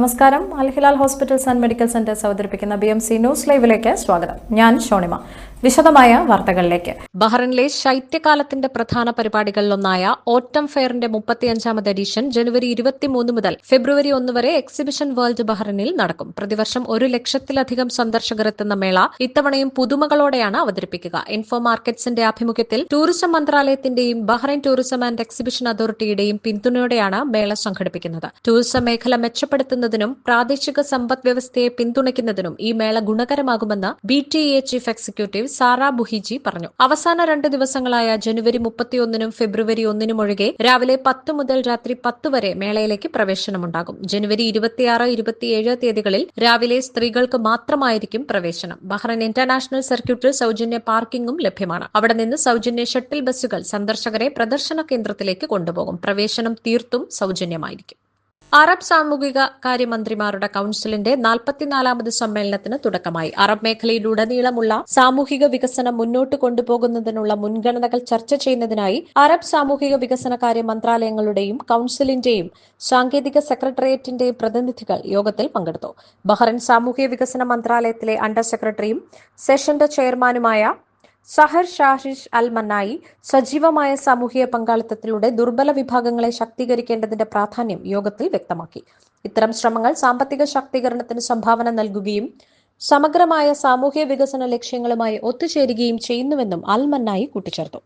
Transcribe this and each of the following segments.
നമസ്കാരം. Al Hilal hospitals and medical centres അവതരിപ്പിക്കുന്ന BMC news ലൈവിലേക്ക് സ്വാഗതം. ഞാൻ ഷോണിമ. വിശദമായ വാർത്തകളിലേക്ക്. ബഹ്റൈനിലെ ശൈത്യകാലത്തിന്റെ പ്രധാന പരിപാടികളിലൊന്നായ ഓട്ടം ഫെയറിന്റെ 35ാമത് എഡിഷൻ ജനുവരി 23 മുതൽ ഫെബ്രുവരി 1 വരെ എക്സിബിഷൻ വേൾഡ് ബഹ്റൈനിൽ നടക്കും. പ്രതിവർഷം 1 ലക്ഷത്തിലധികം സന്ദർശകർ എത്തുന്ന മേള ഇത്തവണയും പുതുമകളോടെയാണ് അവതരിപ്പിക്കുക. ഇൻഫോ മാർക്കറ്റ്സിന്റെ ആഭിമുഖ്യത്തിൽ ടൂറിസം മന്ത്രാലയത്തിന്റെയും ബഹ്റൈൻ ടൂറിസം ആൻഡ് എക്സിബിഷൻ അതോറിറ്റിയുടെയും പിന്തുണയോടെയാണ് മേള സംഘടിപ്പിക്കുന്നത്. ടൂറിസം മേഖല മെച്ചപ്പെടുത്തുന്നതിനും പ്രാദേശിക സമ്പദ് വ്യവസ്ഥയെ പിന്തുണയ്ക്കുന്നതിനും ഈ മേള ഗുണകരമാകുമെന്ന് BTA ചീഫ് എക്സിക്യൂട്ടീവ് സാറ ബുഹിജി പറഞ്ഞു. അവസാന 2 ദിവസങ്ങളായ ജനുവരി 31 ഫെബ്രുവരി 1 ഒഴികെ രാവിലെ 10 മുതൽ രാത്രി 10 വരെ മേളയിലേക്ക് പ്രവേശനമുണ്ടാകും. ജനുവരി 26, 27 തീയതികളിൽ രാവിലെ സ്ത്രീകൾക്ക് മാത്രമായിരിക്കും പ്രവേശനം. ബഹ്റൈൻ ഇന്റർനാഷണൽ സർക്യൂട്ടിൽ സൗജന്യ പാർക്കിംഗും ലഭ്യമാണ്. അവിടെ നിന്ന് സൗജന്യ ഷട്ടിൽ ബസ്സുകൾ സന്ദർശകരെ പ്രദർശന കേന്ദ്രത്തിലേക്ക് കൊണ്ടുപോകും. പ്രവേശനം തീർത്തും സൗജന്യമായിരിക്കും. അറബ് സാമൂഹിക കാര്യമന്ത്രിമാരുടെ കൌൺസിലിന്റെ 44ാമത് സമ്മേളനത്തിന് തുടക്കമായി. അറബ് മേഖലയിലുടനീളമുള്ള സാമൂഹിക വികസനം മുന്നോട്ട് കൊണ്ടുപോകുന്നതിനുള്ള മുൻഗണനകൾ ചർച്ച ചെയ്യുന്നതിനായി അറബ് സാമൂഹിക വികസന കാര്യ മന്ത്രാലയങ്ങളുടെയും കൌൺസിലിന്റെയും സാങ്കേതിക സെക്രട്ടേറിയറ്റിന്റെയും പ്രതിനിധികൾ യോഗത്തിൽ പങ്കെടുത്തു. ബഹ്റൈൻ സാമൂഹിക വികസന മന്ത്രാലയത്തിലെ അണ്ടർ സെക്രട്ടറിയും സെഷന്റെ ചെയർമാനുമായ സഹർ ഷാഹിഷ് അൽ മന്നായി സജീവമായ സാമൂഹിക പങ്കാളിത്തത്തിലൂടെ ദുർബല വിഭാഗങ്ങളെ ശാക്തീകരിക്കേണ്ടതിന്റെ പ്രാധാന്യം യോഗത്തിൽ വ്യക്തമാക്കി. ഇത്തരം ശ്രമങ്ങൾ സാമ്പത്തിക ശാക്തീകരണത്തിന് സംഭാവന നൽകുകയും സമഗ്രമായ സാമൂഹിക വികസന ലക്ഷ്യങ്ങളുമായി ഒത്തുചേരുകയും ചെയ്യുന്നുവെന്നും അൽ മന്നായി കൂട്ടിച്ചേർത്തു.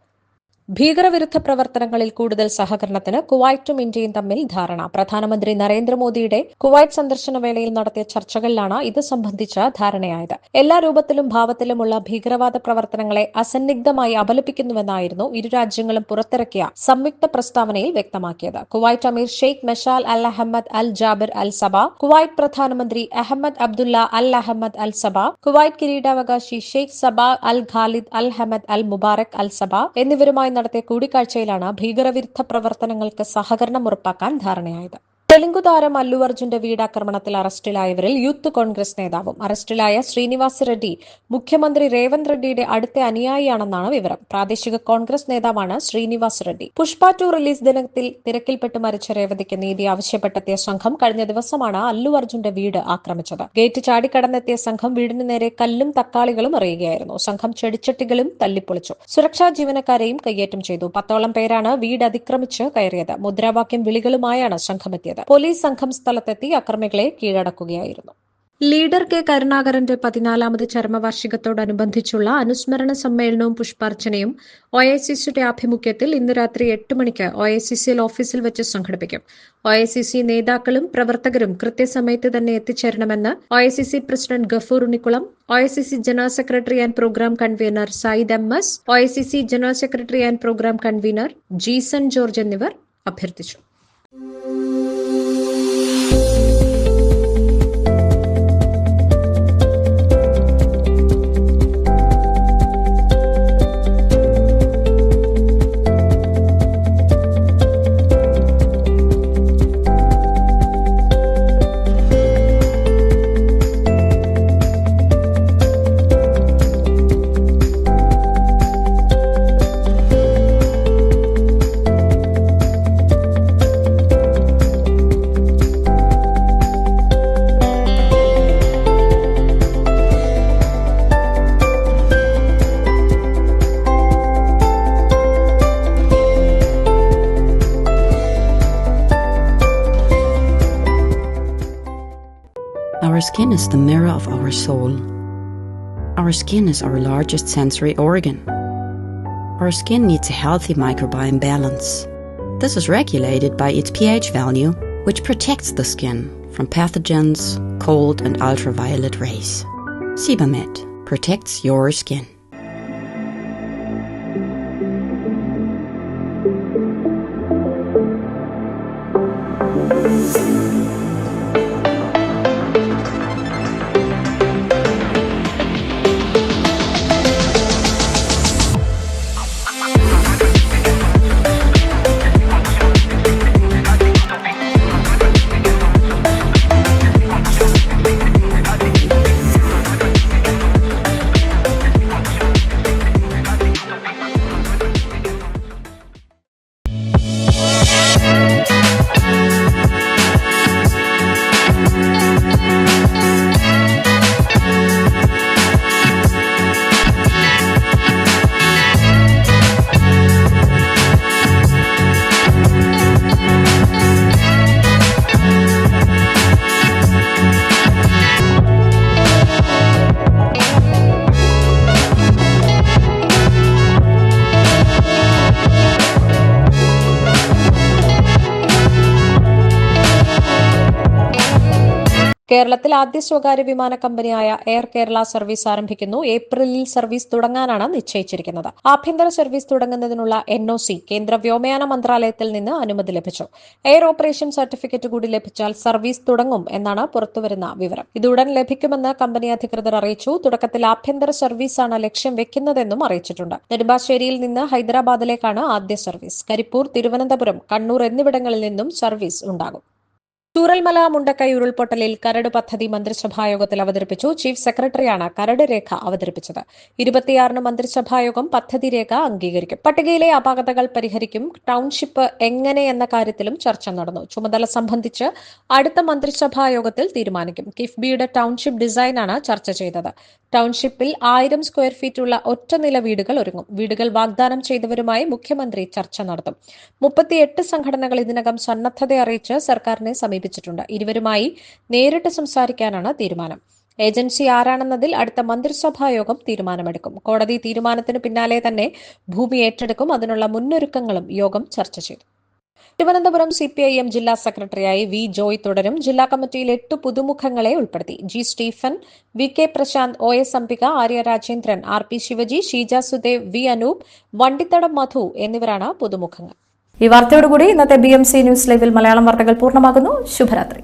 ഭീകരവിരുദ്ധ പ്രവർത്തനങ്ങളിൽ കൂടുതൽ സഹകരണത്തിന് കുവൈറ്റും ഇന്ത്യയും തമ്മിൽ ധാരണ. പ്രധാനമന്ത്രി നരേന്ദ്രമോദിയുടെ കുവൈറ്റ് സന്ദർശന വേളയിൽ നടത്തിയ ചർച്ചകളിലാണ് ഇത് സംബന്ധിച്ച ധാരണയായത്. എല്ലാ രൂപത്തിലും ഭാവത്തിലുമുള്ള ഭീകരവാദ പ്രവർത്തനങ്ങളെ അസന്നിഗ്ധമായി അപലപിക്കുന്നുവെന്നായിരുന്നു ഇരു രാജ്യങ്ങളും പുറത്തിറക്കിയ സംയുക്ത പ്രസ്താവനയിൽ വ്യക്തമാക്കിയത്. കുവൈറ്റ് അമീർ ഷെയ്ഖ് മെഷാൽ അൽ അഹമ്മദ് അൽ ജാബിർ അൽ സബ, കുവൈറ്റ് പ്രധാനമന്ത്രി അഹമ്മദ് അബ്ദുള്ള അൽ അഹമ്മദ് അൽ സബ, കുവൈറ്റ് കിരീടാവകാശി ഷെയ്ഖ് സബ അൽ Khalid Al Hamad Al Mubarak അൽ സബ എന്നിവരുമായി നടത്തിയ കൂടിക്കാഴ്ചയിലാണ് ഭീകരവിരുദ്ധ പ്രവർത്തനങ്ങൾക്ക് സഹകരണം ഉറപ്പാക്കാൻ ധാരണയായത്. തെലുങ്കു താരം അല്ലു അർജുന്റെ വീടാക്രമണത്തിൽ അറസ്റ്റിലായവരിൽ യൂത്ത് കോൺഗ്രസ് നേതാവും അറസ്റ്റിലായ ശ്രീനിവാസ് റെഡ്ഡി മുഖ്യമന്ത്രി രേവന്ത് റെഡ്ഡിയുടെ അടുത്ത അനുയായിയാണെന്നാണ് വിവരം. പ്രാദേശിക കോൺഗ്രസ് നേതാവാണ് ശ്രീനിവാസ് റെഡ്ഡി. പുഷ്പ 2 റിലീസ് ദിനത്തിൽ തിരക്കിൽപ്പെട്ട് മരിച്ച രേവതിക്ക് നീതി ആവശ്യപ്പെട്ടെത്തിയ സംഘം കഴിഞ്ഞ ദിവസമാണ് അല്ലു അർജുന്റെ വീട് ആക്രമിച്ചത്. ഗേറ്റ് ചാടിക്കടന്നെത്തിയ സംഘം വീടിന് നേരെ കല്ലും തക്കാളികളും എറിയുകയായിരുന്നു. സംഘം ചെടിച്ചട്ടികളും തല്ലിപ്പൊളിച്ചു. സുരക്ഷാ ജീവനക്കാരെയും കയ്യേറ്റം ചെയ്തു. 10ഓളം പേരാണ് വീട് അതിക്രമിച്ച് കയറിയത്. മുദ്രാവാക്യം വിളികളുമായാണ് സംഘമെത്തിയത്. പോലീസ് സംഘം സ്ഥലത്തെത്തി അക്രമികളെ കീഴടക്കുകയായിരുന്നു. ലീഡർ കെ കരുണാകരന്റെ 14ാമത് ചരമവാർഷികത്തോടനുബന്ധിച്ചുള്ള അനുസ്മരണ സമ്മേളനവും പുഷ്പാർച്ചനയും OICCയുടെ ആഭിമുഖ്യത്തിൽ ഇന്ന് രാത്രി 8 മണിക്ക് OICCL ഓഫീസിൽ വെച്ച് സംഘടിപ്പിക്കും. OICC നേതാക്കളും പ്രവർത്തകരും കൃത്യസമയത്ത് തന്നെ എത്തിച്ചേരണമെന്ന് OICC president Gafoor Unnikulam, OICC general secretary and programme convener Sayyid MS, OICC general secretary and programme convener Jeeson George എന്നിവർ അഭ്യർത്ഥിച്ചു. Our skin is the mirror of our soul. Our skin is our largest sensory organ. Our skin needs a healthy microbiome balance. This is regulated by its pH value, which protects the skin from pathogens, cold and ultraviolet rays. Sebamed protects your skin. കേരളത്തിൽ ആദ്യ സ്വകാര്യ വിമാന കമ്പനിയായ air Kerala service ആരംഭിക്കുന്നു. ഏപ്രിലിൽ service തുടങ്ങാനാണ് നിശ്ചയിച്ചിരിക്കുന്നത്. ആഭ്യന്തര service തുടങ്ങുന്നതിനുള്ള NOC കേന്ദ്ര വ്യോമയാന മന്ത്രാലയത്തിൽ നിന്ന് അനുമതി ലഭിച്ചു. എയർ ഓപ്പറേഷൻ സർട്ടിഫിക്കറ്റ് കൂടി ലഭിച്ചാൽ സർവീസ് തുടങ്ങും എന്നാണ് പുറത്തുവരുന്ന വിവരം. ഇത് ഉടൻ ലഭിക്കുമെന്ന് കമ്പനി അധികൃതർ അറിയിച്ചു. തുടക്കത്തിൽ ആഭ്യന്തര സർവീസാണ് ലക്ഷ്യം വെക്കുന്നതെന്നും അറിയിച്ചിട്ടുണ്ട്. നെടുമ്പാശ്ശേരിയിൽ നിന്ന് ഹൈദരാബാദിലേക്കാണ് ആദ്യ സർവീസ്. കരിപ്പൂർ, തിരുവനന്തപുരം, കണ്ണൂർ എന്നിവിടങ്ങളിൽ നിന്നും സർവീസ് ഉണ്ടാകും. ചൂരൽമല മുണ്ടക്കൈ ഉരുൾപൊട്ടലിൽ കരട് പദ്ധതി മന്ത്രിസഭായോഗത്തിൽ അവതരിപ്പിച്ചു. ചീഫ് സെക്രട്ടറിയാണ് കരട് രേഖ അവതരിപ്പിച്ചത്. 26 മന്ത്രിസഭായോഗം പദ്ധതി രേഖ അംഗീകരിക്കും. പട്ടികയിലെ അപാകതകൾ പരിഹരിക്കും. ടൌൺഷിപ്പ് എങ്ങനെ എന്ന കാര്യത്തിലും ചർച്ച നടന്നു. ചുമതല സംബന്ധിച്ച് അടുത്ത മന്ത്രിസഭായോഗത്തിൽ തീരുമാനിക്കും. കിഫ്ബിയുടെ ടൌൺഷിപ്പ് ഡിസൈനാണ് ചർച്ച ചെയ്തത്. ടൌൺഷിപ്പിൽ 1000 സ്ക്വയർ ഫീറ്റ് ഉള്ള ഒറ്റനില വീടുകൾ ഒരുങ്ങും. വീടുകൾ വാഗ്ദാനം ചെയ്തവരുമായി മുഖ്യമന്ത്രി ചർച്ച നടത്തും. 38 സംഘടനകൾ ഇതിനകം സന്നദ്ധത അറിയിച്ച് സർക്കാരിനെ സമീപിച്ചിട്ടുണ്ട്. ഇരുവരുമായി നേരിട്ട് സംസാരിക്കാനാണ് തീരുമാനം. ഏജൻസി ആരാണെന്നതിൽ അടുത്ത മന്ത്രിസഭായോഗം തീരുമാനമെടുക്കും. കോടതി തീരുമാനത്തിന് പിന്നാലെ തന്നെ ഭൂമി ഏറ്റെടുക്കും. അതിനുള്ള മുന്നൊരുക്കങ്ങളും യോഗം ചർച്ച ചെയ്തു. തിരുവനന്തപുരം CPIM ജില്ലാ സെക്രട്ടറിയായി V. ജോയ് തുടരും. ജില്ലാ കമ്മിറ്റിയിൽ 8 പുതുമുഖങ്ങളെ ഉൾപ്പെടുത്തി. G. Stephen, VK Prashanth, OS Ambika, Arya Rajendran, RP Shivaji, Sheeja Sudev, V. Anoop, Vandithadam Madhu എന്നിവരാണ് പുതുമുഖങ്ങൾ. ഈ വാർത്തയോടുകൂടി ഇന്നത്തെ BMC ന്യൂസ് ലൈവിൽ മലയാളം വാർത്തകൾ പൂർണ്ണമാകുന്നു. ശുഭരാത്രി.